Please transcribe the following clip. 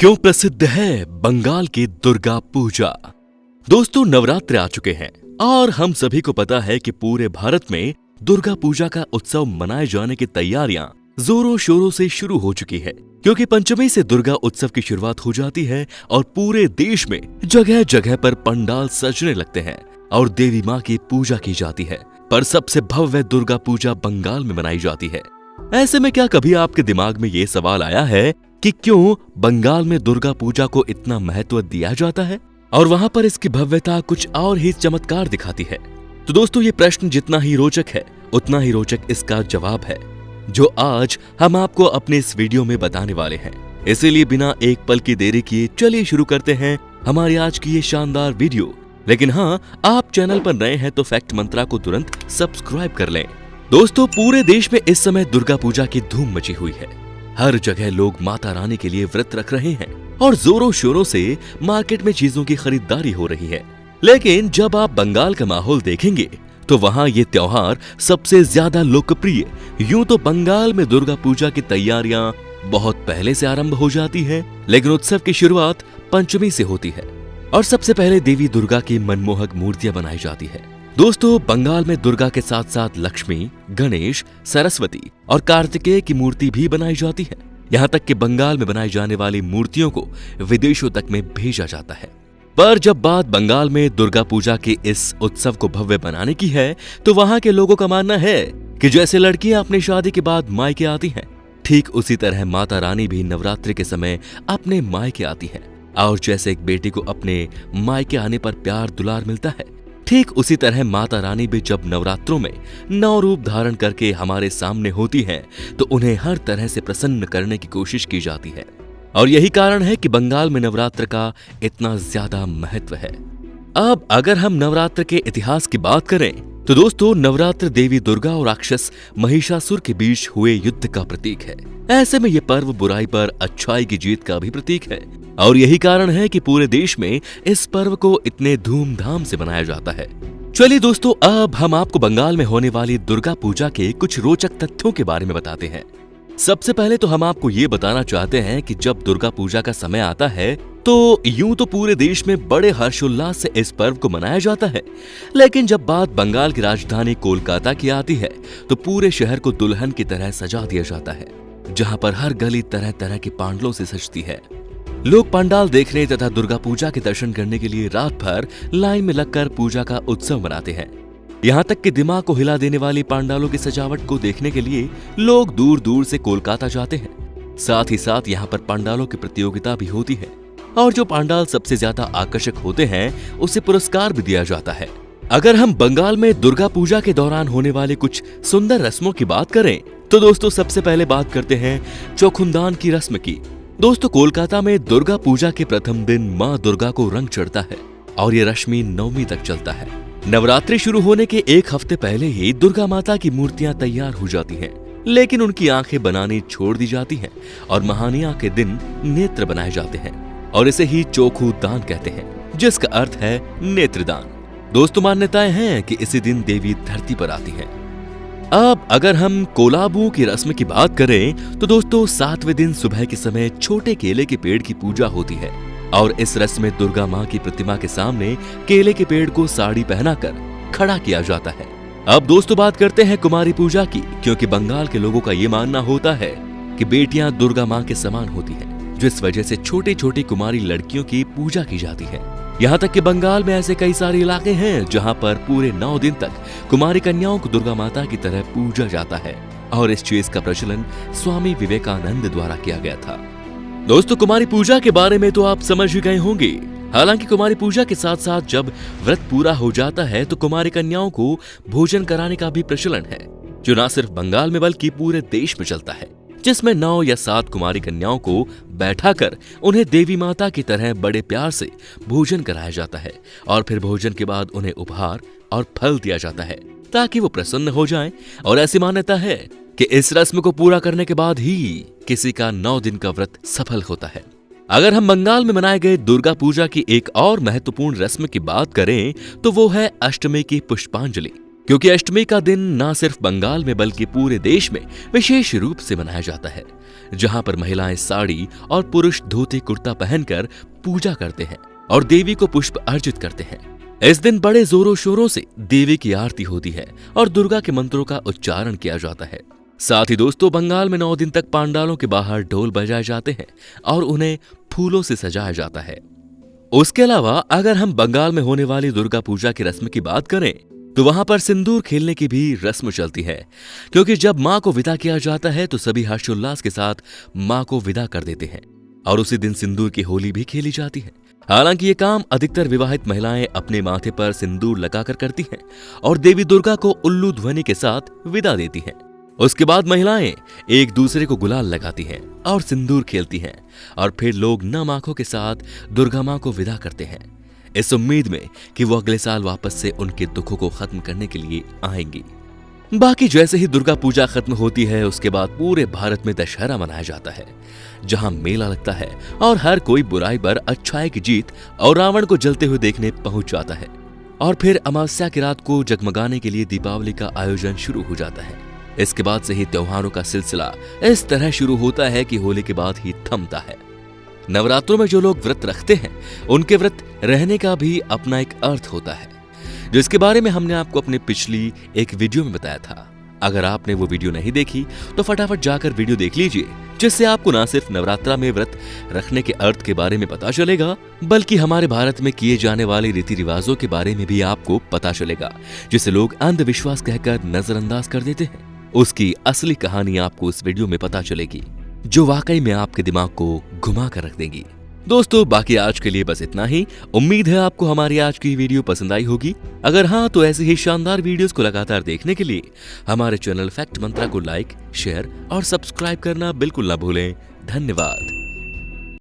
क्यों प्रसिद्ध है बंगाल की दुर्गा पूजा। दोस्तों, नवरात्र आ चुके हैं और हम सभी को पता है कि पूरे भारत में दुर्गा पूजा का उत्सव मनाए जाने की तैयारियां जोरों शोरों से शुरू हो चुकी है, क्योंकि पंचमी से दुर्गा उत्सव की शुरुआत हो जाती है और पूरे देश में जगह जगह पर पंडाल सजने लगते हैं और देवी माँ की पूजा की जाती है। पर सबसे भव्य दुर्गा पूजा बंगाल में मनाई जाती है। ऐसे में क्या कभी आपके दिमाग में ये सवाल आया है कि क्यों बंगाल में दुर्गा पूजा को इतना महत्व दिया जाता है और वहां पर इसकी भव्यता कुछ और ही चमत्कार दिखाती है? तो दोस्तों, ये प्रश्न जितना ही रोचक है उतना ही रोचक इसका जवाब है, जो आज हम आपको अपने इस वीडियो में बताने वाले हैं। इसीलिए बिना एक पल की देरी किए चलिए शुरू करते हैं हमारी आज की ये शानदार वीडियो। लेकिन हाँ, आप चैनल पर नए हैं तो फैक्ट मंत्रा को तुरंत सब्सक्राइब कर लें। दोस्तों, पूरे देश में इस समय दुर्गा पूजा की धूम मची हुई है। हर जगह लोग माता रानी के लिए व्रत रख रहे हैं और जोरों शोरों से मार्केट में चीजों की खरीदारी हो रही है। लेकिन जब आप बंगाल का माहौल देखेंगे तो वहाँ ये त्योहार सबसे ज्यादा लोकप्रिय। यूं तो बंगाल में दुर्गा पूजा की तैयारियां बहुत पहले से आरंभ हो जाती है, लेकिन उत्सव की शुरुआत पंचमी से होती है और सबसे पहले देवी दुर्गा की मनमोहक मूर्तियां बनाई जाती है। दोस्तों, बंगाल में दुर्गा के साथ साथ लक्ष्मी, गणेश, सरस्वती और कार्तिकेय की मूर्ति भी बनाई जाती है। यहाँ तक कि बंगाल में बनाई जाने वाली मूर्तियों को विदेशों तक में भेजा जाता है। पर जब बात बंगाल में दुर्गा पूजा के इस उत्सव को भव्य बनाने की है, तो वहाँ के लोगों का मानना है कि जैसे लड़कियां अपनी शादी के बाद मायके आती हैं, ठीक उसी तरह माता रानी भी नवरात्रि के समय अपने मायके आती है। और जैसे एक बेटी को अपने मायके आने पर प्यार दुलार मिलता है, ठीक उसी तरह माता रानी भी जब नवरात्रों में नौ रूप धारण करके हमारे सामने होती हैं, तो उन्हें हर तरह से प्रसन्न करने की कोशिश की जाती है। और यही कारण है कि बंगाल में नवरात्र का इतना ज्यादा महत्व है। अब अगर हम नवरात्र के इतिहास की बात करें तो दोस्तों, नवरात्र देवी दुर्गा और राक्षस महिषासुर के बीच हुए युद्ध का प्रतीक है। ऐसे में यह पर्व बुराई पर अच्छाई की जीत का भी प्रतीक है और यही कारण है कि पूरे देश में इस पर्व को इतने धूमधाम से मनाया जाता है। चलिए दोस्तों, अब हम आपको बंगाल में होने वाली दुर्गा पूजा के कुछ रोचक तथ्यों के बारे में बताते हैं। सबसे पहले तो हम आपको ये बताना चाहते हैं कि जब दुर्गा पूजा का समय आता है तो यूं तो पूरे देश में बड़े हर्षोल्लास से इस पर्व को मनाया जाता है, लेकिन जब बात बंगाल की राजधानी कोलकाता की आती है तो पूरे शहर को दुल्हन की तरह सजा दिया जाता है, जहां पर हर गली तरह तरह के पांडलों से सजती है। लोग पंडाल देखने तथा दुर्गा पूजा के दर्शन करने के लिए रात भर लाइन में लगकर पूजा का उत्सव मनाते हैं। यहाँ तक कि दिमाग को हिला देने वाली पांडालों की सजावट को देखने के लिए लोग दूर दूर से कोलकाता जाते हैं। साथ ही साथ यहाँ पर पांडालों की प्रतियोगिता भी होती है और जो पांडाल सबसे ज्यादा आकर्षक होते हैं उसे पुरस्कार भी दिया जाता है। अगर हम बंगाल में दुर्गा पूजा के दौरान होने वाले कुछ सुंदर रस्मों की बात करें तो दोस्तों, सबसे पहले बात करते हैं चौखुंदान की रस्म की। दोस्तों, कोलकाता में दुर्गा पूजा के प्रथम दिन माँ दुर्गा को रंग चढ़ता है और ये रश्मि नवमी तक चलता है। नवरात्रि शुरू होने के एक हफ्ते पहले ही दुर्गा माता की मूर्तियां तैयार हो जाती हैं, लेकिन उनकी आंखें बनानी छोड़ दी जाती हैं और महानिया के दिन नेत्र बनाए जाते हैं और इसे ही चौखु दान कहते हैं, जिसका अर्थ है नेत्रदान। दोस्तों, मान्यताएं हैं कि इसी दिन देवी धरती पर आती हैं। अब अगर हम कोलाबू की रस्म की बात करें तो दोस्तों, 7वें दिन सुबह के समय छोटे केले के पेड़ की पूजा होती है और इस रस्म में दुर्गा माँ की प्रतिमा के सामने केले के पेड़ को साड़ी पहनाकर खड़ा किया जाता है। अब दोस्तों, बात करते हैं कुमारी पूजा की, क्योंकि बंगाल के लोगों का ये मानना होता है कि बेटियां दुर्गा माँ के समान होती हैं, जिस वजह से छोटी छोटी कुमारी लड़कियों की पूजा की जाती है। यहाँ तक कि बंगाल में ऐसे कई सारे इलाके हैं जहाँ पर पूरे 9 दिन तक कुमारी कन्याओं को दुर्गा माता की तरह पूजा जाता है और इस चीज का प्रचलन स्वामी विवेकानंद द्वारा किया गया था। दोस्तों, कुमारी पूजा के बारे में तो आप समझ ही गए होंगे। हालांकि कुमारी पूजा के साथ साथ जब व्रत पूरा हो जाता है तो कुमारी कन्याओं को भोजन कराने का भी प्रचलन है, जो न सिर्फ बंगाल में बल्कि पूरे देश में चलता है, जिसमें 9 या 7 कुमारी कन्याओं को बैठाकर उन्हें देवी माता की तरह बड़े प्यार से भोजन कराया जाता है और फिर भोजन के बाद उन्हें उपहार और फल दिया जाता है ताकि वो प्रसन्न हो जाएं। और ऐसी मान्यता है कि इस रस्म को पूरा करने के बाद ही किसी का 9 दिन का व्रत सफल होता है। अगर हम बंगाल में मनाए गए दुर्गा पूजा की एक और महत्वपूर्ण रस्म की बात करें तो वो है अष्टमी की पुष्पांजलि, क्योंकि अष्टमी का दिन न सिर्फ बंगाल में बल्कि पूरे देश में विशेष रूप से मनाया जाता है। जहां पर महिलाएं साड़ी और पुरुष धोती कुर्ता पहनकर पूजा करते हैं और देवी को पुष्प अर्पित करते हैं। इस दिन बड़े जोरों शोरों से देवी की आरती होती है और दुर्गा के मंत्रों का उच्चारण किया जाता है। साथ ही दोस्तों, बंगाल में 9 दिन तक पांडालों के बाहर ढोल बजाए जाते हैं और उन्हें फूलों से सजाया जाता है। उसके अलावा अगर हम बंगाल में होने वाली दुर्गा पूजा की रस्म की बात करें तो वहां पर सिंदूर खेलने की भी रस्म चलती है, क्योंकि जब मां को विदा किया जाता है तो सभी हर्षोल्लास के साथ मां को विदा कर देते हैं और उसी दिन सिंदूर की होली भी खेली जाती है। हालांकि ये काम अधिकतर विवाहित महिलाएं अपने माथे पर सिंदूर लगाकर करती हैं और देवी दुर्गा को उल्लू ध्वनि के साथ विदा देती हैं। उसके बाद महिलाएं एक दूसरे को गुलाल लगाती हैं और सिंदूर खेलती हैं और फिर लोग नम आंखों के साथ दुर्गा मां को विदा करते हैं, इस उम्मीद में कि वो अगले साल वापस से उनके दुखों को खत्म करने के लिए आएंगी। बाकी जैसे ही दुर्गा पूजा खत्म होती है उसके बाद पूरे भारत में दशहरा मनाया जाता है, जहां मेला लगता है और हर कोई बुराई पर अच्छाई की जीत और रावण को जलते हुए देखने पहुंच जाता है। और फिर अमावस्या की रात को जगमगाने के लिए दीपावली का आयोजन शुरू हो जाता है। इसके बाद से ही त्योहारों का सिलसिला इस तरह शुरू होता है कि होली के बाद ही थमता है। नवरात्रों में जो लोग व्रत रखते हैं उनके व्रत रहने का भी अपना एक अर्थ होता है, जिसके बारे में हमने आपको अपने पिछली एक वीडियो में बताया था। अगर आपने वो वीडियो नहीं देखी तो फटाफट जाकर वीडियो देख लीजिए, जिससे आपको न सिर्फ नवरात्रा में व्रत रखने के अर्थ के बारे में पता चलेगा, बल्कि हमारे भारत में किए जाने वाले रीति रिवाजों के बारे में भी आपको पता चलेगा, जिसे लोग अंधविश्वास कहकर नजरअंदाज कर देते हैं। उसकी असली कहानी आपको इस वीडियो में पता चलेगी, जो वाकई में आपके दिमाग को घुमा कर रख देगी। दोस्तों, बाकी आज के लिए बस इतना ही। उम्मीद है आपको हमारी आज की वीडियो पसंद आई होगी। अगर हाँ तो ऐसी ही शानदार वीडियोस को लगातार देखने के लिए हमारे चैनल फैक्ट मंत्रा को लाइक, शेयर और सब्सक्राइब करना बिल्कुल ना भूलें। धन्यवाद।